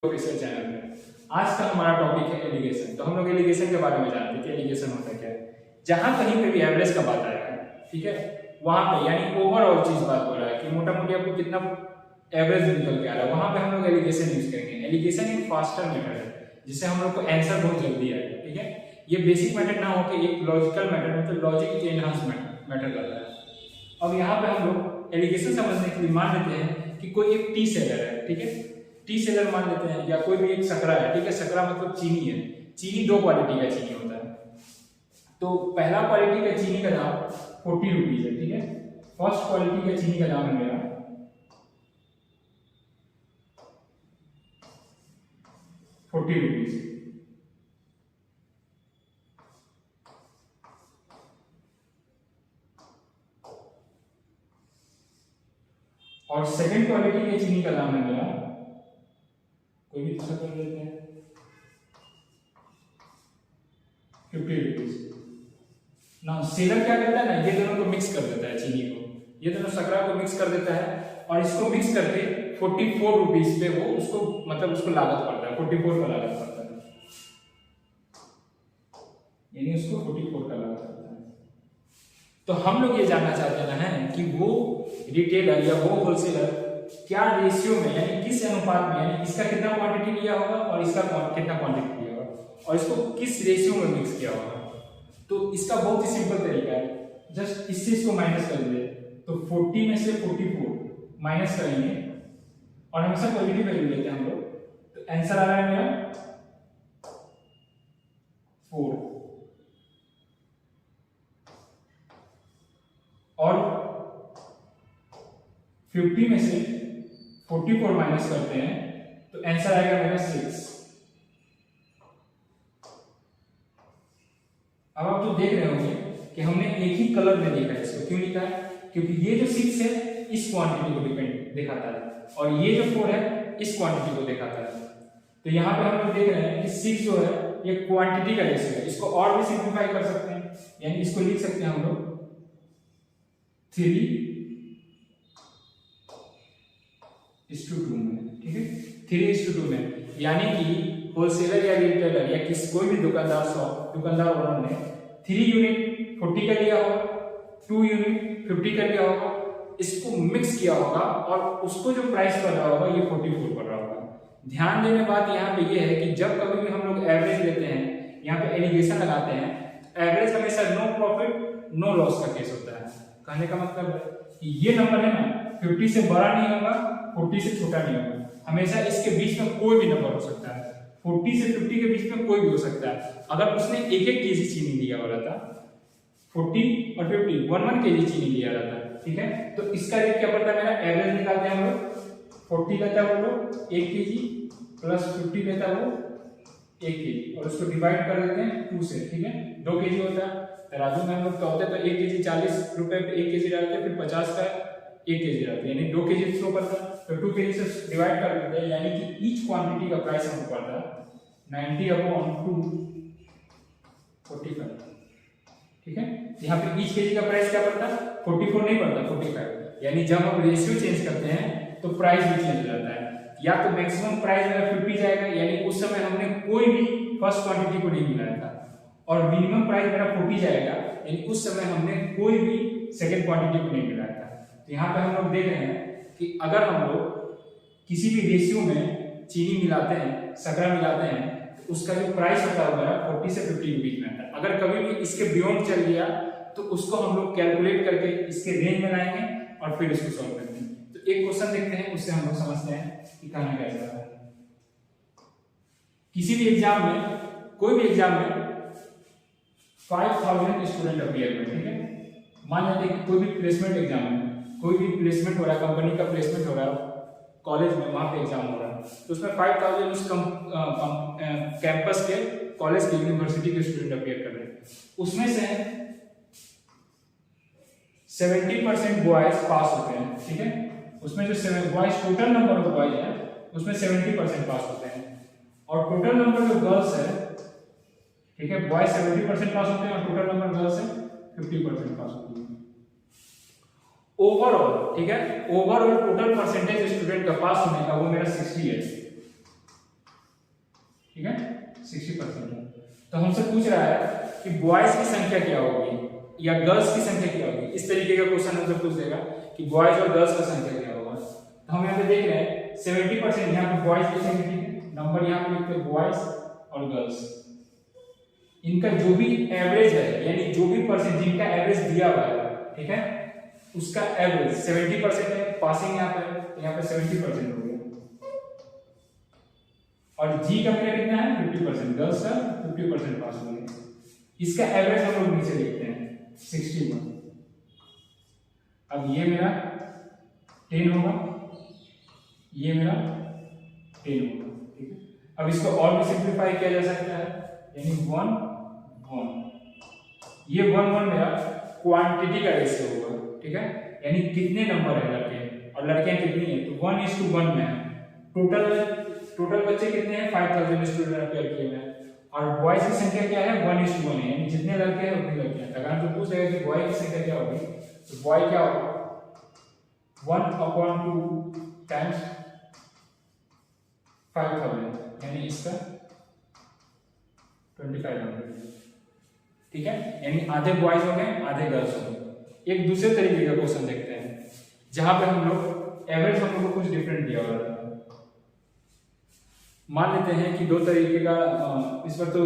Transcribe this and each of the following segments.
Official channel में। आज का हमारा टॉपिक है एलिगेशन। तो हम लोग एलिगेशन के बारे में जानते हैं कि एलिगेशन होता क्या है। जहां कहीं पे भी एवरेज का बात आएगा, ठीक है, वहां पे यानी ओवरऑल चीज बात हो रहा है कि मोटा मोटी आपको कितना एवरेज निकल के आ रहा है, वहां पे हम लोग एलिगेशन यूज करेंगे। एलिगेशन एक फास्टर मेथड है जिससे हम लोग को आंसर बहुत जल्दी आएगा, ठीक है। ये बेसिक मेथड ना होकर एक लॉजिकल मेथड मतलब लॉजिक एनहांस मेथड रहता है। अब यहाँ पे हम लोग एलिगेशन समझने के लिए मान लेते हैं कि कोई एक टी सेलर है, ठीक है, टी सेलर मान लेते हैं, या कोई भी एक सकरा है, ठीक है। सकरा मतलब चीनी है। चीनी दो क्वालिटी का चीनी होता है। तो पहला क्वालिटी का चीनी का दाम 40 रुपीज है, ठीक है। फर्स्ट क्वालिटी का चीनी का दाम है मेरा 40 रुपीज। और सेकंड क्वालिटी के चीनी का दाम है मेरा, कोई भी दूसरा कर लेते हैं, 50 रुपीज। ना सेलर क्या करता है ना, ये दोनों को मिक्स कर देता है, चीनी को, ये दोनों सकरा को मिक्स कर देता है और इसको मिक्स करके 44 रुपीज पे वो उसको मतलब उसको लागत पड़ता है, 44 का लागत पड़ता है, यानी उसको 44 का लागत पड़ता है। तो हम लोग ये जानना चाहते हैं कि वो रिटेलर या वो होलसेलर क्या रेशियो में यानी किस अनुपात में, यानी इसका कितना क्वांटिटी लिया होगा और इसका कितना क्वांटिटी लिया होगा और इसको किस रेशियो में मिक्स किया होगा। तो इसका बहुत ही सिंपल तरीका है, जस्ट इससे इसको माइनस कर दे। तो 40 में से 44 माइनस करेंगे और हमेशा पॉजिटिव वैल्यू लेते हैं हम लोग। तो आंसर आ रहा है मेरा 4। और 50 में से 44 माइनस करते हैं तो आंसर आएगा मेरा 6। अब आप जो देख रहे होंगे कि हमने एक ही कलर में देखा है इसको, क्यों लिखा है, क्योंकि ये जो 6 है इस क्वांटिटी को डिपेंड दिखाता है और ये जो 4 है इस क्वांटिटी को दिखाता है। तो यहाँ पे हम लोग देख रहे हैं कि 6 जो है ये क्वांटिटी का रेशियो है। इसको और भी सिंप्लीफाई कर सकते हैं, यानी इसको लिख सकते हैं हम लोग 3:2 में, ठीक है, 3:2 में। यानी कि होलसेलर या रिटेलर या किसी कोई भी दुकानदार ओनर ने 3 यूनिट 40 का लिया होगा, 2 यूनिट 50 का लिया होगा, इसको मिक्स किया होगा और उसको जो प्राइस पड़ रहा होगा ये 44 पड़ रहा होगा। ध्यान देने बात यहाँ पे ये है कि जब कभी भी हम लोग एवरेज लेते हैं, यहाँ पे एलिगेशन लगाते हैं, एवरेज हमेशा नो प्रॉफिट नो लॉस का केस होता है। कहने का मतलब है कि ये नंबर है ना 50 से बड़ा नहीं होगा, 40 से छोटा नहीं होगा, हमेशा इसके बीच में कोई भी नंबर हो सकता है। 40 से 50 के बीच में कोई भी हो सकता है। अगर उसने 1-1 केजी चीनी लिया हो रहा था, 40 और 50 1-1 केजी चीनी लिया रहता है, ठीक है। तो इसका रेट क्या पड़ता है, मेरा एवरेज निकालते हैं हम लोग। 40 लेता है वो लोग 1 केजी प्लस 50 लेता है वो 1 केजी और उसको डिवाइड कर देते हैं 2 से, ठीक है। 2 केजी होता है, तराजू में हम लोग होते हैं तो 1 केजी 40 रुपए पे 1 केजी डालते हैं, फिर 50 का 1 केजी डालते हैं, यानी 2 केजी शो करता है। तो 2 केजी से डिवाइड कर देते हैं, यानी कि ईच क्वांटिटी का प्राइस हमको पड़ता है 90/2 45, ठीक है। यहाँ पे ईच केजी का प्राइस क्या पड़ता है, 44 नहीं पड़ता, 45। यानी जब हम रेशियो चेंज करते हैं तो प्राइस भी चेंज हो जाता है। या तो मैक्सिमम प्राइस मेरा 50 जाएगा, यानी उस समय हमने कोई भी फर्स्ट क्वांटिटी को नहीं मिलाया था, और मिनिमम प्राइस मेरा 40 जाएगा, यानी उस समय हमने कोई भी सेकंड क्वांटिटी को नहीं मिलाया था। तो यहाँ पे हम लोग देख रहे हैं कि अगर हम लोग किसी भी रेशियो में चीनी मिलाते हैं, सकरा मिलाते हैं, तो उसका जो प्राइस होता है मेरा 40 से 50 के बीच में आता है। अगर कभी भी इसके बियॉन्ड चल गया तो उसको हम लोग कैलकुलेट करके इसके रेंज में लाएंगे और फिर इसको सॉल्व करेंगे। तो एक क्वेश्चन देखते हैं, उससे हम लोग समझते हैं कि कहना क्या चाहता है। किसी भी एग्जाम में, कोई भी एग्जाम में 5000 स्टूडेंट अपीयर हुए, ठीक है। मान लेते हैं कि कोई भी प्लेसमेंट एग्जाम है, कोई भी प्लेसमेंट हो रहा है, कंपनी का प्लेसमेंट हो रहा है कॉलेज में, वहां पे एग्जाम हो रहा है, तो उसमें 5000 उस कैंपस के कॉलेज के यूनिवर्सिटी के स्टूडेंट अपीयर कर रहे हैं। उसमें से 70% बॉयज पास होते हैं, ठीक है। उसमें जो 7 boys total number of boys है उसमें 70% पास होते हैं, और टोटल नंबर जो गर्ल्स है, ठीक है, बॉयज 70% पास होते हैं और टोटल नंबर गर्ल्स है 50% पास होती है। ओवरऑल, ठीक है, ओवरऑल टोटल परसेंटेज स्टूडेंट का पास होने का वो मेरा 60 है। 60% है। तो हमसे पूछ रहा है कि बॉयज की संख्या क्या होगी या गर्ल्स की संख्या क्या होगी। इस तरीके का क्वेश्चन हमसे पूछ देगा कि बॉयज और गर्ल्स का संख्या क्या होगा। तो हम यहाँ पे देख रहे हैं 70% यहाँ पे बॉयज की संख्या, ठीक है, नंबर यहाँ पे लिखते हैं बॉयज और गर्ल्स। इनका जो भी एवरेज है यानी जो भी परसेंट जिनका एवरेज दिया हुआ है, ठीक है, उसका एवरेज 70% है। पासिंग यहाँ पे तो यहाँ पे 70% हो गया। और जी का मेरा कितना है 50%, गर्ल्स का 50% पास हो गया। इसका एवरेज हम लोग नीचे लिखते हैं 61। अब ये मेरा 10 होगा, ये मेरा 10 होगा, ठीक है। अब इसको और भी सिंप्लीफाई किया जा सकता है यानी 1 1। ये 1 1 मेरा क्वांटिटी का रेशियो होगा, ठीक है, यानी कितने नंबर है लड़के और लड़कियां कितनी है, तो 1:1 में है। टोटल बच्चे कितने हैं 5000 स्टूडेंट अपेयर किए हैं और बॉयज की संख्या क्या है 1:1 है, यानी जितने लड़के हैं उतनी लड़कियां। अगर हमसे पूछ रहे कि बॉय की संख्या क्या होगी तो बॉय क्या होगा 1/2 टाइम्स 5000 यानी इसका 2500, ठीक है, यानी आधे बॉयज हो गए आधे गर्ल्स हो गए। एक दूसरे तरीके का क्वेश्चन देखते हैं जहां पे हम लोग एवरेज हम लोग को कुछ डिफरेंट दिया हुआ है। मान लेते हैं कि दो तरीके का इस पर तो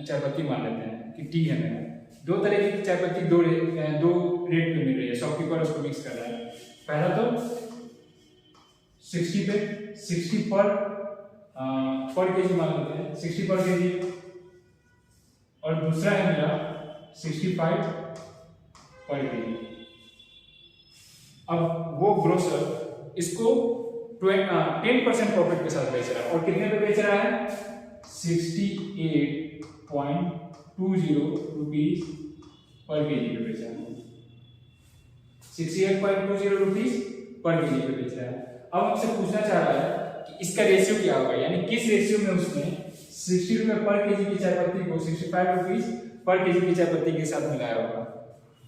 चाय पत्ती मान लेते हैं कि टी है मेरा, दो तरीके की चाय पत्ती दो रेट पे मिल रही है, शॉपकीपर उसको मिक्स कर रहा है। पहला तो 60 पे 60 पर केजी मान लेते हैं 60 पर केजी, और दूसरा है मेरा 65 पर केजी। अब वो ग्रोसर इसको 10% प्रॉफिट के साथ बेच रहा है और कितने पे बेच रहा है 68.20 रुपीज पर केजी पे बेच रहा है, 68.20 रुपीज पर केजी पे बेच रहा है। अब हमसे पूछना चाह रहा है कि इसका रेशियो क्या होगा, यानी किस रेशियो में उसने 60 रुपए पर केजी की चाय पत्ती को 65 रुपीज पर केजी की चाय पत्ती के साथ मिलाया होगा।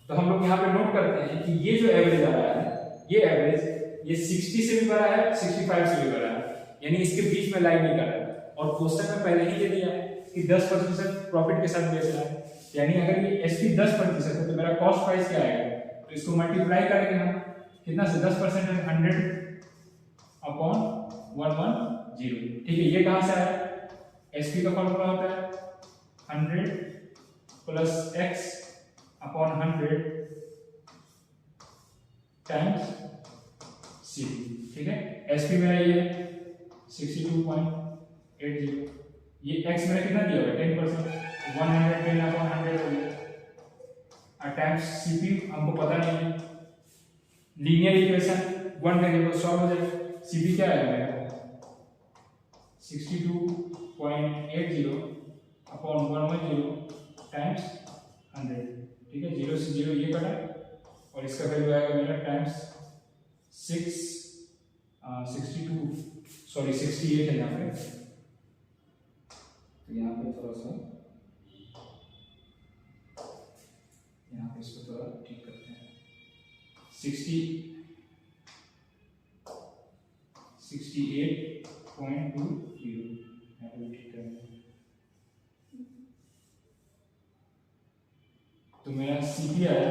तो हम लोग यहाँ पे नोट करते हैं कि ये जो एवरेज आ रहा है ये एवरेज ये 60 से भी बड़ा है 65 से भी बड़ा है, यानी इसके बीच में लाई नहीं कर रहा है। और क्वेश्चन में पहले ही दे दिया है कि 10% प्रॉफिट के साथ बेच रहा है, यानी अगर ये एसपी 10% है तो मेरा कॉस्ट प्राइस क्या आएगा, तो इसको मल्टीप्लाई करेंगे हम कितना से 10% है 100/110, ठीक है। ये कहां से आया, एसपी का फॉर्मूला होता है 100 + x/100 टाइम्स सी, ठीक है। एसपी मेरा ये 62.80, ये x मेरा कितना दिया हुआ है 10%, 110/100 हो गया और टाइम्स सीपी हमको पता नहीं है, लीनियर इक्वेशन 1 वेरिएबल सॉल्व हो जाएगा। सीपी क्या आएगा मेरा 62.80/110 टाइम्स 100, ठीक है। 0 से 0 ये कटा और इसका वैल्यू आएगा मेरा टाइम्स 68 है यहाँ पे, तो यहाँ पे थोड़ा सा यहाँ पे इसको थोड़ा ठीक करते हैं 68.20 यहाँ पे ठीक करेंगे तो मेरा सीपी आया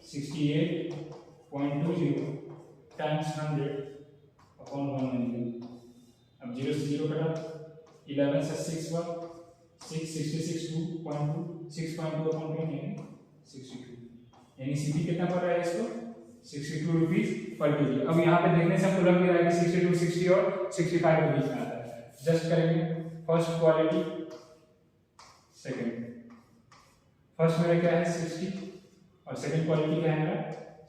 68.20 टाइम्स 100/110। अब 0 से 0 कटा, 11 से 6 बार 6.2 6.2/20 62, यानी सीपी कितना पड़ रहा है इसको 62 रुपीज पर केजी। अब यहाँ पे देखने से हमको लग रहा है कि 62 60 और 65 के बीच में आता है। जस्ट करेंगे फर्स्ट क्वालिटी सेकंड, फर्स्ट मेरा क्या है 60 और सेकंड क्वालिटी क्या है मेरा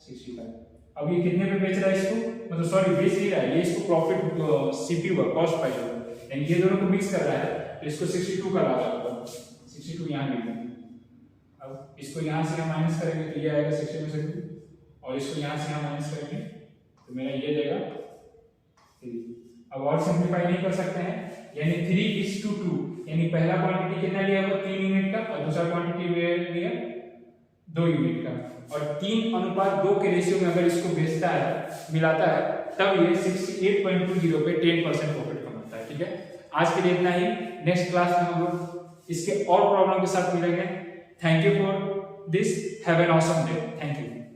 65। अब ये कितने पे बेच रहा है इसको, मतलब सॉरी बेच नहीं रहा है, ये इसको प्रॉफिट सीपी हुआ कॉस्ट प्राइस हुआ, यानी ये दोनों को मिक्स कर रहा है तो इसको 62 का लाभ होगा, 62 यहाँ लिख देंगे। अब इसको यहाँ से यहाँ माइनस करेंगे तो ये आएगा 62 और इसको यहाँ से यहाँ माइनस करेंगे तो मेरा ये देगा 3। अब और सिंप्लीफाई नहीं कर सकते हैं, यानी 3:2, यानी पहला क्वांटिटी कितना लिया हुआ 3 यूनिट का और दूसरा क्वांटिटी लिया 2 यूनिट का, और 3:2 के रेशियो में अगर इसको बेचता है मिलाता है तब ये 68.20 पे 10% प्रॉफिट कमाता है, ठीक है। आज के लिए इतना ही। नेक्स्ट क्लास में हम लोग इसके और प्रॉब्लम के साथ मिलेंगे। Thank you for this, have an awesome day. Thank you.